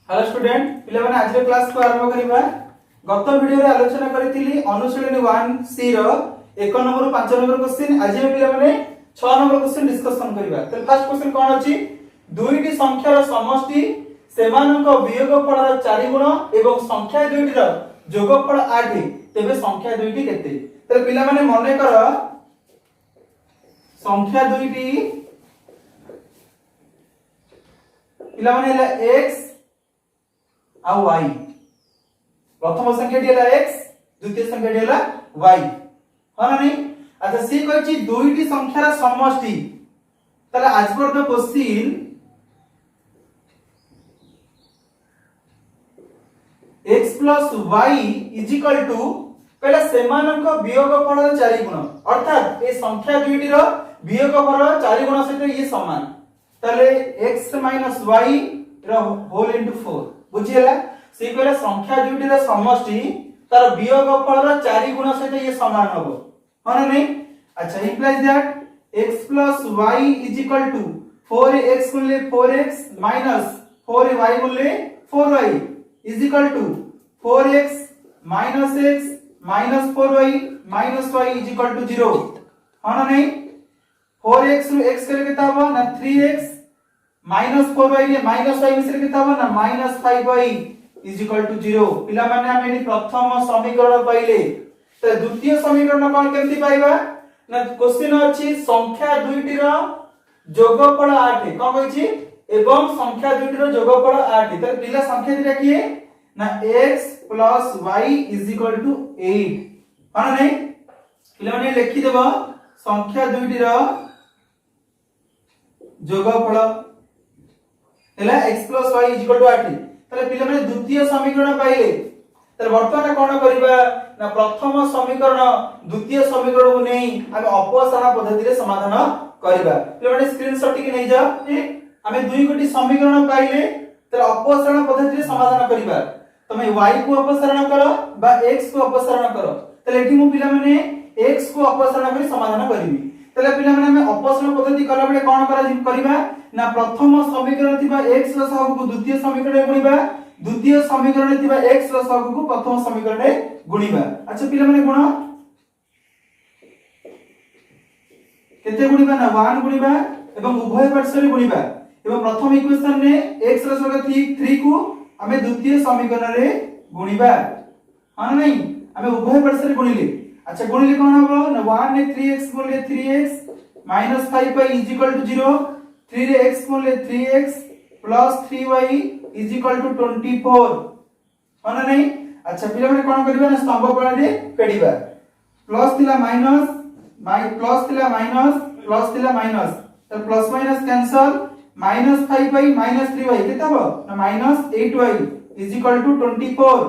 Hello student पिले माने आज क्लास को आरंभ करिबा। गत वीडियो रे आलोचना करिथिली अनुशीलनी 1 सी रो 1 नंबर 5 नंबर क्वेश्चन। आज हम पिले माने 6 नंबर क्वेश्चन डिस्कशन करिबा। तो फर्स्ट क्वेश्चन कोन अछि, दुईटी संख्यार समष्टि सेमानक वियोगफल 4 गुण एवं संख्या दुईटी रो जोगफल 8 तेबे संख्या दुईटी केते। तो पिले माने मने कर संख्या दुईटी पिले माने हला x आ y। प्रथम संख्या डी x, द्वितीय संख्या डी y हां नहीं। अच्छा सी कहछि दुईटी संख्यार समष्टि। तले आज पर द क्वेश्चन x + y = पहला सेमानक वियोगफल 4 गुण, अर्थात ए संख्या दुईटी रो वियोगफल 4 गुण सहित ये समान। तले x - y रो होल इनटू 4 बुझियला। से पहला संख्या दुईटी रो समष्टि तार वियोगफल 4 गुण सहित ये समान हबो हां नहीं। अच्छा implies that x + y = 4x गुणले 4x - 4y गुणले 4y = 4x - x - 4y - y = 0 हां नहीं। 4x रो x करे केता हो ना 3x - 4y ने -y मिश्र केता हो ना -5y = 0। पिला माने हम एनी प्रथम समीकरण पाइले। तो द्वितीय समीकरण कोन केमति पाइबा ना क्वेश्चन अछि संख्या दुईटी रो जोगफल 8 कोन कहै छी एवं संख्या दुईटी रो जोगफल 8। तो पिला संख्या दिरा किए ना x + y = 8 हां नहीं। पिला माने लिखि देबो संख्या दुईटी रो जोगफल हैला x + y = 8। तले पिला माने द्वितीय समीकरण पाइले। तर वर्तमान कोन करिबा ना प्रथम समीकरण द्वितीय समीकरण को नै हम अपसारण पद्धति रे समाधान करिबा। पिला माने स्क्रीनशॉट टिक नै जा हमें दुई गोटी समीकरण पाइले तर अपसारण पद्धति रे समाधान करिबा। तमे y को अपसारण करो बा x को अपसारण करो। तले एठी मु पिला माने x को अपसारण करी समाधान करिवि। तले पिला माने हम अपसारण पद्धति कला बेले कोन करिबा ना प्रथम समीकरण थिबा x रो सहग को द्वितीय समीकरण रे गुणिबा, द्वितीय समीकरण रे थिबा x रो सहग को प्रथम समीकरण रे गुणिबा। अच्छा पिला माने गुण केते गुणिबा ना 1 गुणिबा एवं उभय पार्श्व रे गुणिबा एवं प्रथम इक्वेशन रे x रो सहग 3 को हमें द्वितीय समीकरण रे गुणिबा हां नहीं। हमें उभय पार्श्व रे गुणिले। अच्छा गुणिले कोन हबो ना 1 ने 3x गुणिले 3x - 5y = 0, 3 रे x गुणिले 3x + 3y = 24 हां नहीं। अच्छा पिला माने कोन करबा ना स्तंभ प्रणाली रे पेडिबा। प्लस थिला माइनस प्लस थिला माइनस प्लस थिला माइनस तो plus minus cancel -5y - 3y केता हो ना -8y = 24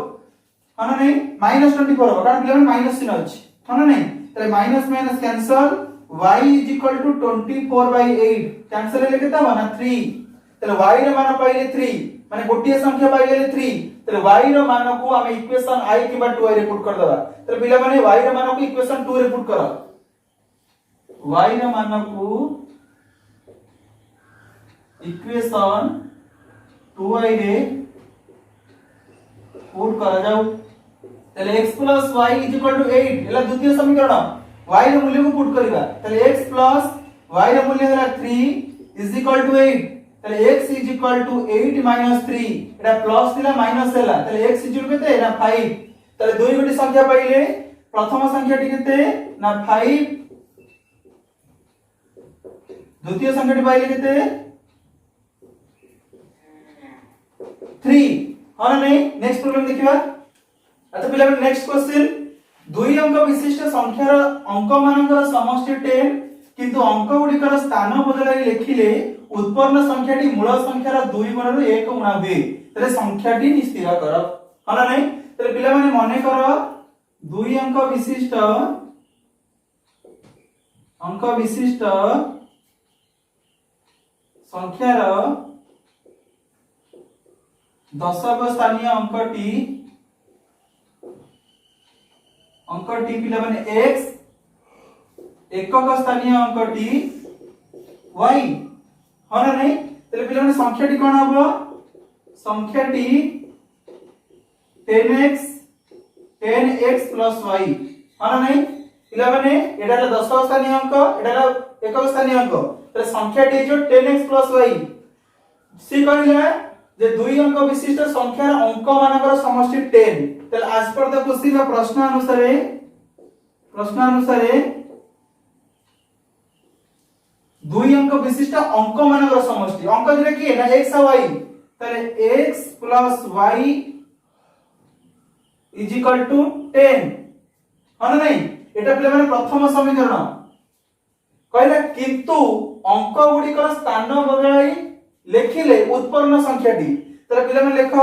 हां नहीं। -24 हो कारण पिला माने माइनस चिन्ह अछि हां नहीं। तले minus minus cancel y = 24/8 cancel ले केता हो ना 3। तले y रो मान पाइले 3 माने गोटिए संख्या पाइले 3। तले y रो मान को हम इक्वेशन i किबा 2i रे पुट कर दबा। तले पिला माने y रो मान को इक्वेशन 2 रे पुट करो। y रो मान को इक्वेशन 2i रे पुट करा जाऊ। तले x + y = 8 एला द्वितीय समीकरण y रो मूल्य को पुट करबा। तले x + y रो मूल्य होला 3 = 8। तले x = 8 - 3 एटा प्लस थिला माइनस हैला। तले x = केते ना 5। तले दुई गोटी संख्या पाइले प्रथम संख्या टी केते ना 5, द्वितीय संख्या टी पाइले केते 3 हां नहीं। नेक्स्ट प्रॉब्लम देखिबा। अच्छा पिला नेक्स्ट क्वेश्चन दुई अंक विशिष्ट संख्यार अंक मानकर समष्टि 10 किंतु अंक गुडिकर स्थान बदलाई लिखिले उत्पन्न संख्याटी मूल संख्यार 2 गुण रो 1 गुणा हुए। तले संख्याटी निस्थिर कर हां नहीं। तले पिला माने मने कर दुई अंक विशिष्ट संख्यार दशक स्थानीय अंकटी पिला माने x, एकक स्थानीय अंकटी y हां नहीं। तले पिला माने संख्याटी कोन हबो संख्याटी 10x plus y हां नहीं पिला माने एटा 10 स्थानीय अंक एटा 1 स्थानीय अंक तो संख्याटी जो 10x plus y सी कहला जे दुई अंक विशिष्ट संख्यार अंक मानकर समष्टि 10 तले आज पर द क्वेश्चन प्रश्न अनुसार दुई अंक विशिष्ट अंक मानकर समष्टि अंक दिले कि ना x और y तले x plus y is equal to 10 हां नहीं एटा पिले माने प्रथम समीकरण कहला किंतु अंक गुडी कर स्थान बदलाई लेखिले उत्पन्न संख्याटी तर पिले माने लेख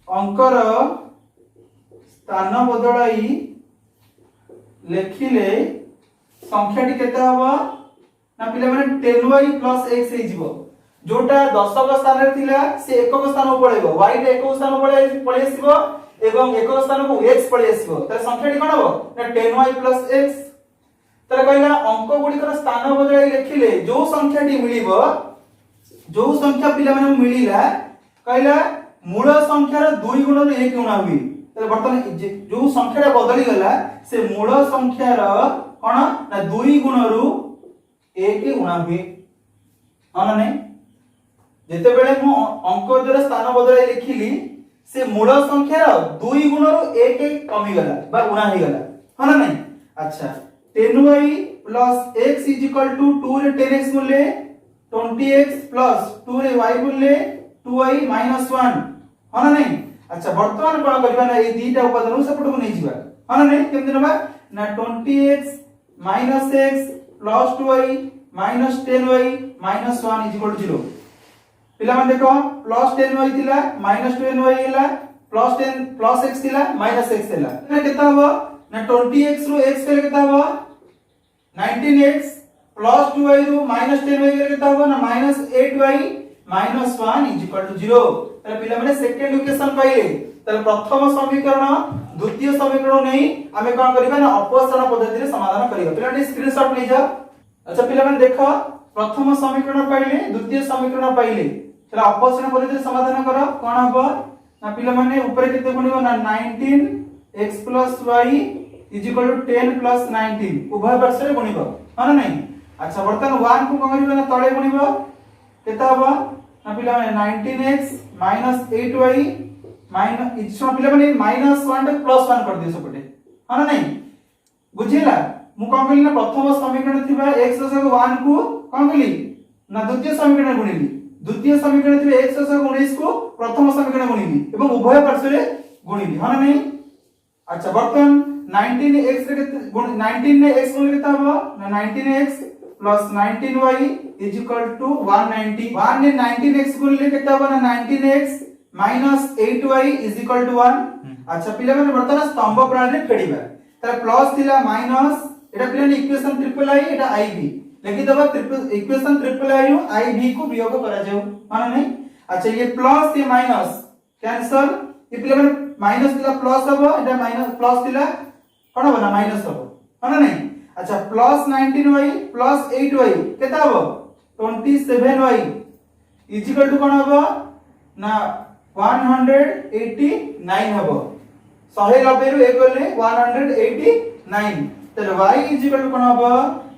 अंकर स्थान बदलाई लेखिले संख्याटी केते हबो ना पिले माने 10y plus x हे जिवो जोटा 10 का स्थान रे थिला से 1 का स्थान पळेबो y रे 1 का स्थान पळेइ आसीबो एवं 1 का स्थान को x पळेइ आसीबो तर संख्याटी कोन हबो ना 10y plus x तर कहला अंक गुडी कर स्थान बदलाई लेखिले जो संख्याटी मिलिबो जो संख्या पिला माने मिलिला कहला मूल संख्यार 2 गुण रे 1 गुणा हुई तर वर्तमान जो संख्याटा बदली गला से मूल संख्यार कोन ना 2 गुण रु 1 गुणा हुई हां नहीं जेते बेले मु अंक द्वारा स्थान बदलाई लिखिली से मूल संख्यार 2 गुण रु 1 कमी गला बा गुणा ही गला हां नहीं अच्छा 10y plus x is equal to 2 रे 10x मूल्य 20x plus 2 रे y मूल्य 2y minus 1 हां नहीं अच्छा वर्तमान कोन करबा ना ए दीटा उपादान सेपट को नै जिबा हां नहीं केमति नबा ना 20x minus x plus 2y minus 10y minus 1 is equal to 0 पिला मन देखो plus 10y थिला minus 10y हैला plus 10 plus x थिला minus x हैला ना केता हो ना 20x रो x के केता हो 19x plus 2y रो minus 10y के केता हो ना minus 8y minus 1 is equal to 0 तले पिला माने सेकंड इक्वेशन पाइले तले प्रथम समीकरण द्वितीय समीकरण नै आमे कोन करबा ना अपसरण पद्धति रे समाधान करबा पिला ने स्क्रीनशॉट नै जा अच्छा पिला माने देखो प्रथम समीकरण पाइले द्वितीय समीकरण पाइले तले अपसरण पद्धति रे समाधान करो कोन हबो ना पिला माने ऊपर केते गुणिबो ना 19x plus y is equal to 10 plus 19 उभय पार्श्व रे गुणिबो हां नहीं अच्छा वर्तमान 1 को कोन करबो ना तळे गुणिबो केता हबो ना पिला माने 19x minus 8y minus इछो पिला माने -1 टे +1 कर दियो सपटे हां नहीं बुझिला मु कोन कली ना प्रथम समीकरण थिबा x सक 1 को कोन कली ना द्वितीय समीकरण गुणिली द्वितीय समीकरण थिबा x सक 19 को प्रथम समीकरण गुणिली एवं उभय पार्श्व रे गुणिली हां नहीं अच्छा वर्तमान 19x रे 19 ने x गुण केता हबो ना 19x plus 19y is equal to 190 1 ने 19x गुण ले केता हबो ना 19x minus 8y is equal to 1 अच्छा पिला माने वर्तमान स्तंभ प्रणाली रे फेडिबा त प्लस थिला माइनस एटा पिला ने इक्वेशन ट्रिपल आई एटा आईबी लेखि दबा ट्रिपल इक्वेशन ट्रिपल आई रो आईबी को वियोग करा जाऊ माने नहीं अच्छा ये प्लस ये माइनस कैंसल ये पिला माने माइनस थिला प्लस हबो एटा माइनस प्लस थिला कोन हबो ना माइनस हबो माने नहीं अच्छा प्लस 19y प्लस 8y केता हबो 27y इज इक्वल टू कोन हबो ना 189 हबो 190 रु 1 गले 189 तले y इज इक्वल टू कोन हबो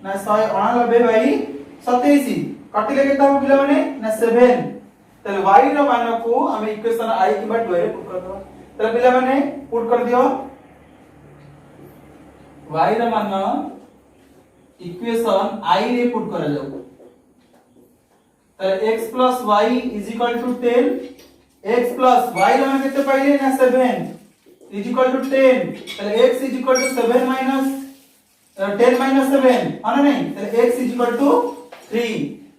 ना 189 बाई 27 कटिले केता हबो पिला माने ना 7 तले y रो मान को हम इक्वेशन i किबा 2 रे पुट कर दो तले पिला माने पुट कर दियो y रो मान इक्वेशन i रे पुट करा जाऊ तले x plus y is equal to 10 x plus y रो मान केते पाइले ना 7 is equal to 10 तले x is equal to 7 minus 10 minus 7 हां नहीं तले x is equal to 3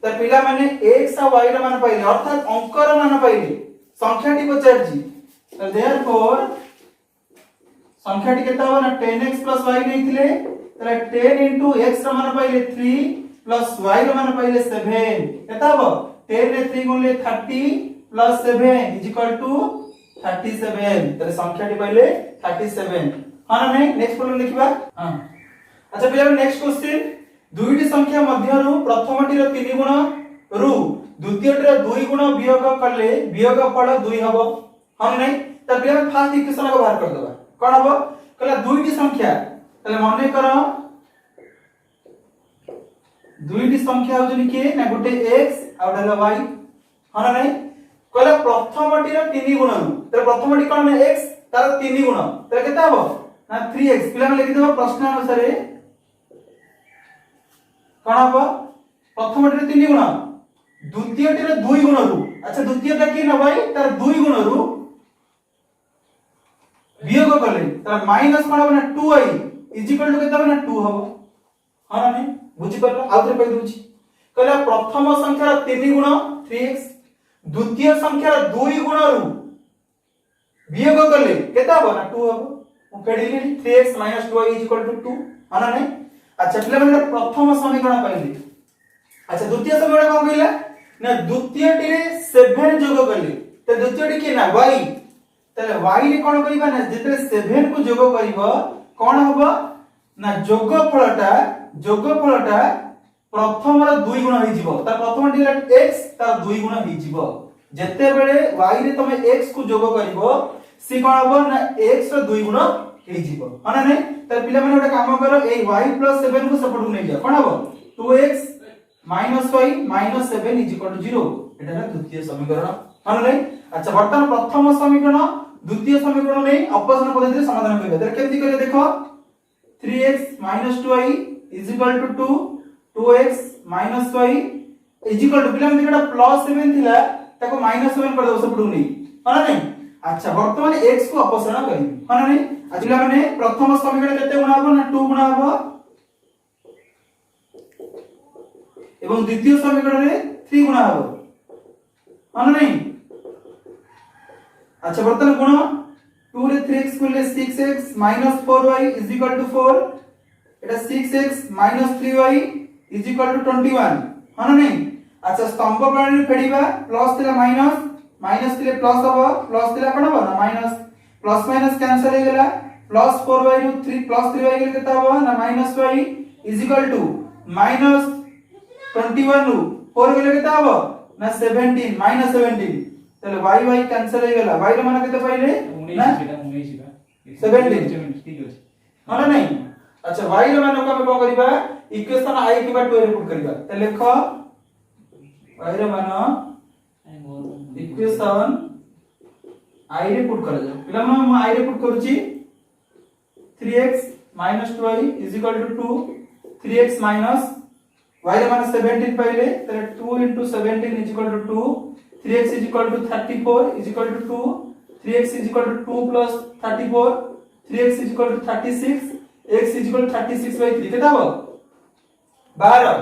त पिला माने x और y रो मान पाइले अर्थात अंक रो मान पाइले संख्याटी पचारजी त देयरफॉर संख्याटी केता हो ना 10x plus y नैथिले तले 10 into x रो मान पाइले 3 plus y रो मान पाइले 7 केता हो 10 रे 3 गुणले 30 plus 7 is equal to 37 तले संख्याटी पाइले 37 हां ना नहीं नेक्स्ट प्रॉब्लम लिखिबा हां अच्छा पिला नेक्स्ट क्वेश्चन दुईटी संख्या मध्यरु प्रथमटी रो 3 गुण रु द्वितीयटीर 2 गुण वियोग कले वियोग फल 2 हबो हम नै त बिया फास्ट इक्वेशन को बाहर कर देबा कोन हबो कहला दुईटी संख्या तले माने कर दुईटी संख्या हो जनी के ना गुटे x आ उडा y हन नै कहला प्रथमटीर 3 गुण रु त प्रथमटी कोन ना x तार 3 गुण त केते हबो ना 3x पिला में लिखि देबो प्रश्न अनुसार कोन हबो प्रथमटीर 3 गुण द्वितीयटीर 2 गुण रु अच्छा द्वितीयटा की ना भाई तार 2 गुण रु वियोग करले तार माइनस कोन हबो ना 2i इज इक्वल टू केते हबो ना 2 हबो हां नै बुझी परला आउथरे कहि दूची कहला प्रथम संख्या 3 गुण 3x द्वितीय संख्या 2 गुण रु वियोग करले केते हबो ना 2 हबो मु पेडिली 3x 2i is equal to 2 हां नै अच्छा पिला माने प्रथम समीकरण पाइली अच्छा द्वितीय समीकरण कोन कहला ना द्वितीय टी 7 जोग करले त द्वितीय टी के ना y तले y रे कोन करिबा ना जेते 7 को जोग करिवो कोन हबो ना जोगफलटा प्रथम र 2 गुण होई जिवो त प्रथम टी x तार 2 गुण होई जिवो जेते बेले y रे तमे x को जोग करिवो सी कोन हबो ना x र 2 गुण होई जिवो हना नै त पिला माने ओटा काम करो ए y + 7 को सपोर्ट नै जा कोन हबो 2x y - 7 = 0 एटा द्वितीय समीकरण हन नै अच्छा वर्तमान प्रथम समीकरण द्वितीय समीकरण नै अपसरण पद्धति समाधान करिबा त केमति करिवे देखो 3x - 2y = 2 2x - y = पिला में एटा +7 थिला ताको -7 कर दो सपोर्ट नै हन नै अच्छा वर्तमान x को अपसरण करिबी हन नै अच्छा पिला माने प्रथम समीकरण केते गुण हबो ना 2 गुण हबो एवं द्वितीय समीकरण रे 3 गुणा हबो हन नै अच्छा वर्तमान गुण 2 रे 3x को ले 6x - 4y = 4 एटा 6x - 3y = 21 हन नै अच्छा स्तंभ प्रणाली फेडिबा प्लस थिला माइनस माइनस थिले प्लस हबो प्लस थिला कोन हबो ना माइनस प्लस माइनस कैंसिल हो गेला प्लस 4y * 3 प्लस 3y गेल केता हबो ना -y = -21 नु 4 गेले केता हबो ना 17 -17 तले y कैंसिल हो गेला y रे मान केते पाइले ना 19 ठीक अछि हन नै अच्छा y रे मान को हम को करबा इक्वेशन i किबा 2 रे पुट करबा त लेखो y रे मान इक्वेशन i रे पुट कर जा पिला हम i रे पुट करूची 3x - 2y = 2 3x - y रे मान 17 पाइले त 2 * 17 = 2 3x = 34 = 2 3x = 2 + 34 3x = 36 x = 36/3 केता हो 12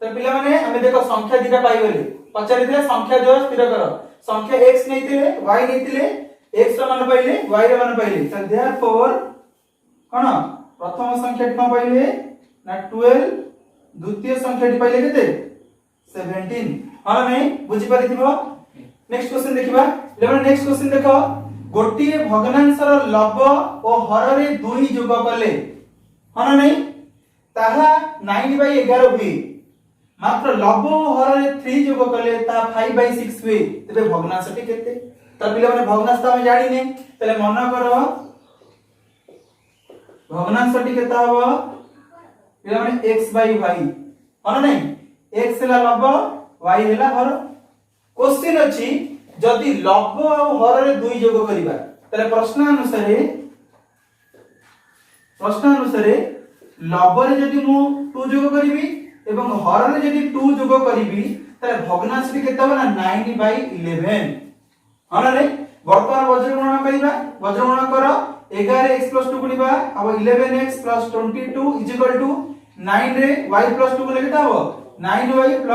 त पिला माने हमें देखो संख्या दिटा पाइ गेले पचारि दिले संख्या जो स्थिर करो संख्या x नैतिले y नैतिले x र मान पाइले y र मान पाइले त देयरफॉर कोन प्रथम संख्या कोन पाइले ना 12 द्वितीय संख्या टी पाइले केते 17 हां नै बुझी परिथिबो नेक्स्ट क्वेश्चन देखिबा लेबन नेक्स्ट क्वेश्चन देखो गोटिए भग्नांशर लब ओ हर रे 2 जोग करले हां नै ताहा 9/11 हुई मात्र लब ओ हर रे 3 जोग करले ता 5/6 हुई तबे भग्नांश टी केते त पिले माने भग्नांश त हम जानि नै तले मन करो भग्नांश टी केता हबो पिले माने x/y हन नै x हेला लब y हेला हर क्वेश्चन अछि जदि लब और हर रे 2 जोग करिबा तले प्रश्न अनुसार लब रे जदि मु 2 जोग करिवि एवं हर रे जदि 2 जोग करिवि तले भग्नांश टी केता हो ना 9/11 हन नै वर्तमान वज्र गणना करिबा वज्र गणना करो 11x + 2 गुणिबा अब 11x + 22 = 9 रे y + 2 को लेकेता हो 9y +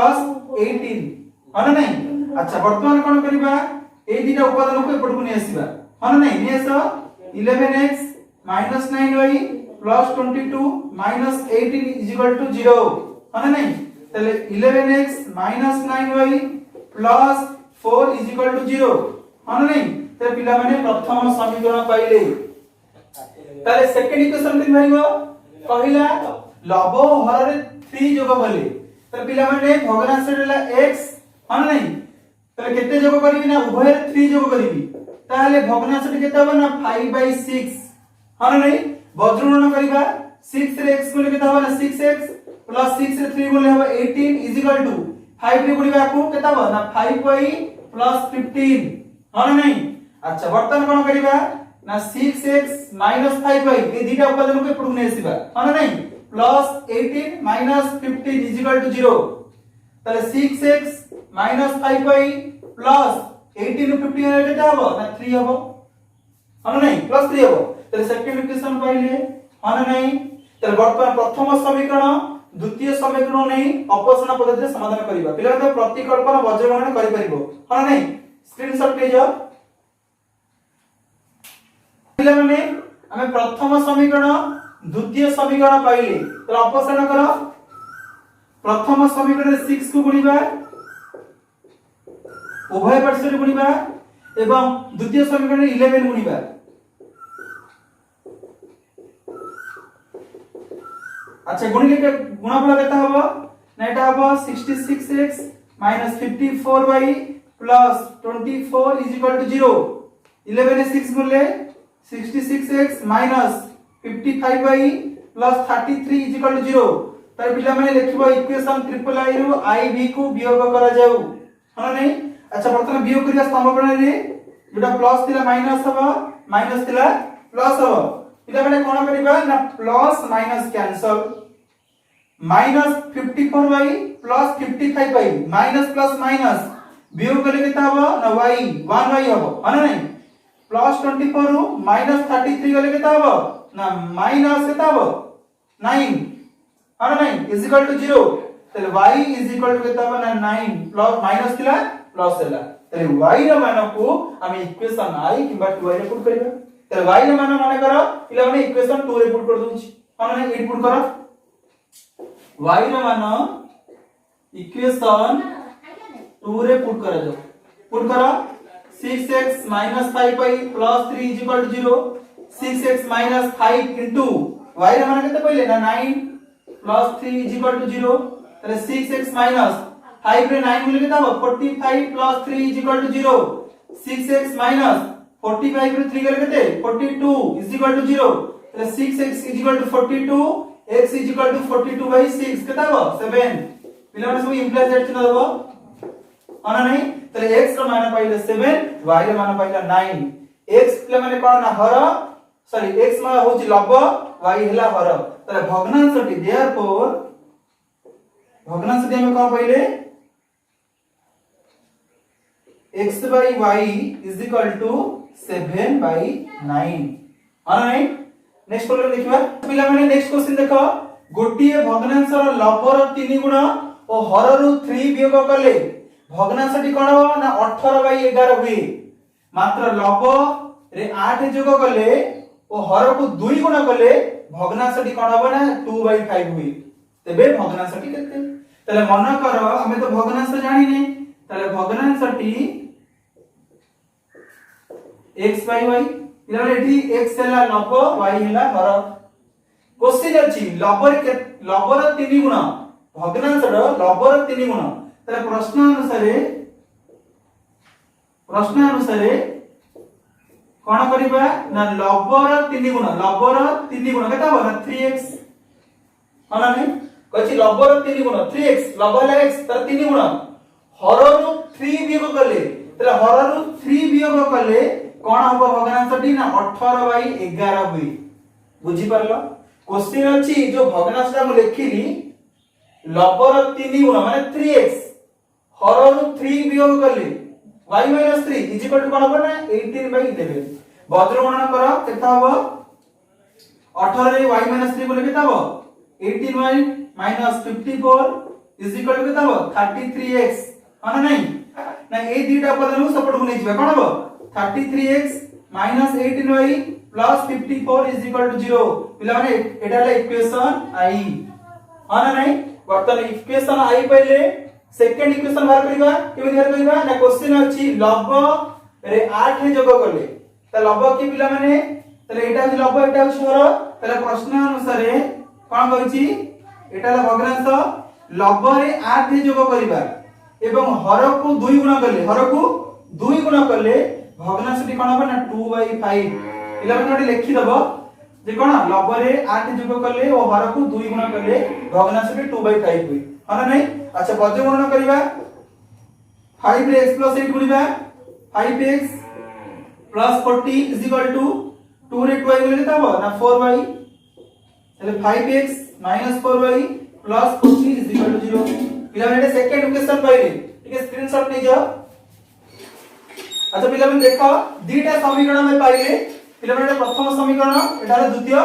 18 हन नै अच्छा वर्तमान कोन करिबा ए दिटा उपादान को एपड को नै आसीबा हन नै नेस 11x - 9y + 22 - 18 = 0 हन नै तले 11x - 9y + 4 = 0 हन नै ते पिला माने प्रथम समीकरण पाइले ताले सेकंड इक्वेशन के भरिबो पहिला लब हर रे 3 जोग भले तो पिला माने भग्नांश देला x हां नहीं तो केते जोग करबी ना उभय 3 जोग करबी ताले भग्नांश केते हो ना 5/6 हां नहीं वज्रगणन करबा 6 रे x बोले केते हो ना 6x प्लस 6 रे 3 बोले हो 18 इज इक्वल टू 5 रे गुणिबा को केते हो ना 5y प्लस 15 हां नहीं अच्छा वर्तमान कोन करबा ना 6x 5y ए दुटा उपादान को एपडू नै आसीबा हां नहीं प्लस 18 15 इज इक्वल टू 0 ताले 6x 5y प्लस 18 ରୁ 15 रे केते हो ना 3 हो हां नहीं प्लस 3 हो ताले सेकंड इक्वेशन पाइले हां नहीं ताले वर्तमान प्रथम समीकरण द्वितीय समीकरण नै अपसरण पद्धति रे समाधान करिबा पिला तो प्रतिकल्पन वज्रगणन करि परिबो हां नहीं स्क्रीनशॉट ले जाओ पिला माने हमें प्रथम समीकरण द्वितीय समीकरण पाइले तो अपसरण करो प्रथम समीकरण 6 को गुणिबा उभय पार्श्व रे गुणिबा एवं द्वितीय समीकरण 11 गुणिबा अच्छा गुणिले गुणफल केता हबो ना एटा हबो 66x 54y 24 is equal to 0 11 ने 6 गुणले 66x 55y 33 is equal to 0 तार पिला माने लिखबो equation triple I row I B को वियोग करा जाऊ हां नहीं अच्छा प्रथम वियोग करिया स्तंभ प्रणाली रे जेटा प्लस थिला माइनस हबो माइनस थिला प्लस हबो पिला माने कोन करबा ना plus minus cancel minus 54y plus 55y minus plus minus वियोग करले केता हबो ना y 1y हबो हां नहीं प्लस 24 रो माइनस 33 गले केता हबो ना माइनस केता हबो 9 हां नहीं इज इक्वल टू 0 तले y इज इक्वल टू केता हबो ना 9 प्लस माइनस थिला प्लस हैला तले y रो मान को हम इक्वेशन i किबा 2 रे पुट करबा तले y रो मान माने करो पिला माने इक्वेशन 2 रे पुट कर दूची हां नहीं इनपुट करो y रो मान इक्वेशन 2 रे पुट करा जाओ पुट करो 6x 5y 3 is equal to 0 6x 5 into y रे मान केते पहिले ना 9 plus 3 is equal to 0 तले 6x 5 रे 9 बोले केता हो 45 plus 3 is equal to 0 6x 45 रे 3 गले केते 42 is equal to 0 तले 6x is equal to 42 x is equal to 42 by 6 केता हो 7 पिला माने सब इंप्लाय सेट चिन्ह देबो अना नहीं तले x रो मान पाइले 7 y रो मान पाइला 9 x पिला माने कोन ना हर सॉरी x मान होची लब y हला हर तले भग्नांशटी देयरफॉर भग्नांशटी हम कोन पाइले x by y is equal to 7 by 9 अना नहीं नेक्स्ट प्रॉब्लम देखिबा पिला माने नेक्स्ट क्वेश्चन देखो गोटिए भग्नांश रो लब रो 3 गुण और हर रो 3 वियोग करले भग्नांशटी कोन हो ना 18/11 हुई मात्र लब रे 8 जोग करले ओ हर को 2 गुण करले भग्नांशटी कोन हो ना 2/5 हुई तबे भग्नांशटी केते तले मन करो हमें तो भग्नांश जानि नै तले भग्नांशटी x by y इला एठी x हला लब y हला हर क्वेश्चन अछि लब रे 3 गुण भग्नांश रो लब रो 3 गुण तले प्रश्न अनुसारे कोन करिबा ना लब रो 3 गुण केता हो ना 3x हना नै कछि लब रो 3 गुण 3x लब हला x तर 3 गुण हर रो 3 वियोग करले तले हर रो 3 वियोग करले कोन हो भग्नांशटी ना 18/11 हुई बुझी परलो क्वेश्चन अछि जो भग्नांशटा हम लिखिली लब रो 3 गुण माने 3x हर रो 3 वियोग करले y - 3 इज इक्वल टू कोन हो ना 18/11 वज्रगणन करो केता हो 18 रे y - 3 बोले केता हो 18y - 54 इज इक्वल टू केता हो 33x अना नहीं ना ए दुटा पद नु सपोर्ट को नै जिबा कोन हो 33x - 18y + 54 is equal to 0 पिला माने एटा ला इक्वेशन i अना नहीं वर्तमान इक्वेशन i पहिले सेकंड इक्वेशन बाहर करिबा केबे बाहर करिबा ना क्वेश्चन अछि लब रे 8 जोग करले त लब की पिला माने तले एटा अछि लब एटा अछि हर तले प्रश्न अनुसार कोन कहिछि एटा ला भग्नांश लबरे 8 जोग करिबा एवं हर को 2 गुण कले भग्नांशटी कोन हो ना 2/5 पिला माने लिखि दबो जे कोन लबरे 8 जोग कले और हर को 2 गुण कले भग्नांशटी 2/5 हुई हां नहीं। अच्छा बज्र गणना करिबा 5 रे x + 8 गुणिबा 5x + 40 = 2 रे 2 गुणिले तब ना 4y એટલે 5x - 4y + 40 = 0 पिला माने सेकंड इक्वेशन पाइले ठीक है स्क्रीनशॉट ले जाओ। अच्छा पिला माने देखो दीटा समीकरण में पाइले पिला माने प्रथम समीकरण एटार द्वितीय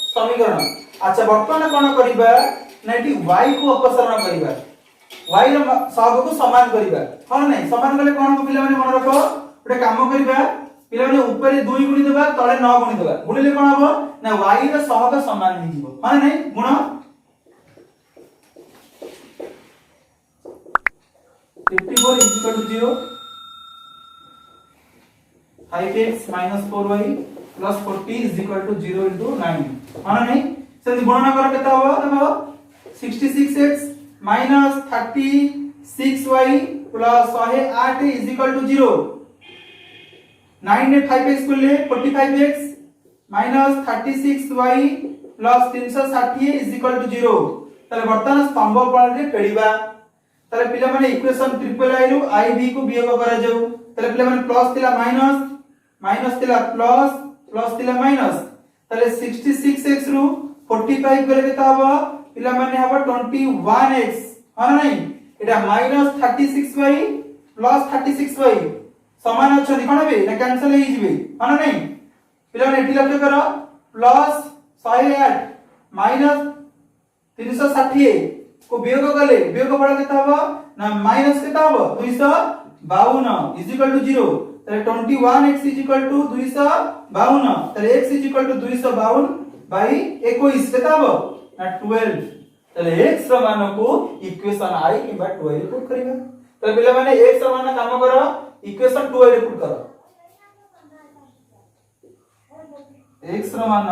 समीकरण। अच्छा वर्तमान कोन करिबा नाइटी y को अपसरण करिबा y रो सहग को समान करिबा हां नहीं समान कले कोन पिला माने मन रखो गोटे काम करिबा पिला माने ऊपर 2 गुणी देबा तळे 9 गुणी देबा गुणिले कोन हबो ना y रो सहग समान हो जिवो हां नहीं गुण 54 = 0 5x - 4y + 40 = 0 * 9 हां नहीं से गणना कर केता हो देखो 66x - 36y + 108 = 0 9 ने 5x को ले 45x - 36y + 360 = 0 तले वर्तमान स्तंभ फल रे फेड़ीबा तले पिला माने इक्वेशन ट्रिपल आई रु आई बी को वियोग करा जाऊ तले पिला माने प्लस तिला माइनस माइनस तिला प्लस प्लस तिला माइनस तले 66x रु 45 करे केता हबो पिला माने हबो 21x हां नहीं एटा -36y + 36y समान अछि कोन बे ना कैंसिल हो जिवे हां नहीं पिला माने एठी लक्ष्य करो प्लस 108 माइनस 360 को वियोग कले वियोग फल केता हबो ना माइनस केता हबो 252 = 0 तले 21x = 252 तले x = 252/21 केता हबो ना 12 तले x रो मान को इक्वेशन i किबा 12 रे पुट करिबा तले पिला माने x रो मान काम करो इक्वेशन 12 रे पुट करो x रो मान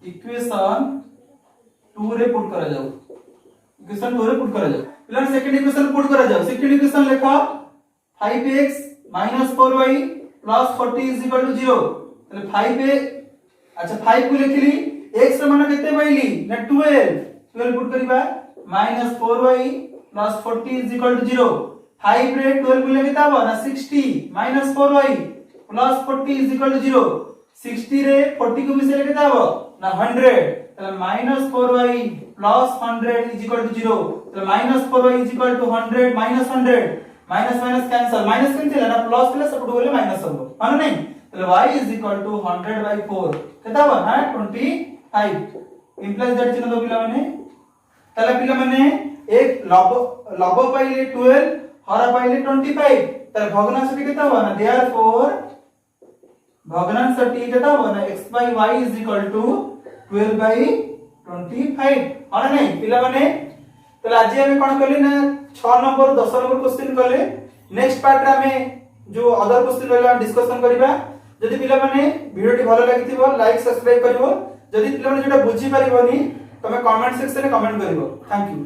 इक्वेशन 2 रे पुट करा जाऊ इक्वेशन 2 रे पुट करा जाऊ पिला सेकंड इक्वेशन पुट करा जाऊ सेकंड इक्वेशन लिखो 5x - 4y + 40 = 0 तले 5 अच्छा 5 को लिखली x रो मान केते पाइली ना 12 पुट करिबा -4y + 40 = 0 5 रे 12 को लेके ताबो ना 60 - 4y + 40 = 0 60 रे 40 को मिसे लेके ताबो ना 100 तले -4y + 100 = 0 तले -4y = 100 - 100 minus minus cancel minus cancel ना प्लस प्लस सब बोले माइनस हो माने नहीं तले y = 100/4 केता हो ना 25 इंप्लाइज दैट चिन्ह दो पिला माने तले पिला माने एक लब पाइले 12 हर पाइले 25 तले भग्नांशटी केता हो ना देयरफॉर भग्नांशटी केता हो ना x/y = 12/25 माने नहीं पिला माने तले आज हम कोन करले ना 6 नंबर 10 नंबर क्वेश्चन करले नेक्स्ट पार्ट रे हमें जो अदर क्वेश्चन रहला डिस्कशन करिबा जदि पिला माने वीडियोटी भलो लागिथिबो लाइक सब्सक्राइब करिवो जदि पिला माने जेटा बुझी परिबोनी तमे कमेंट सेक्शन रे कमेंट करिवो थैंक यू।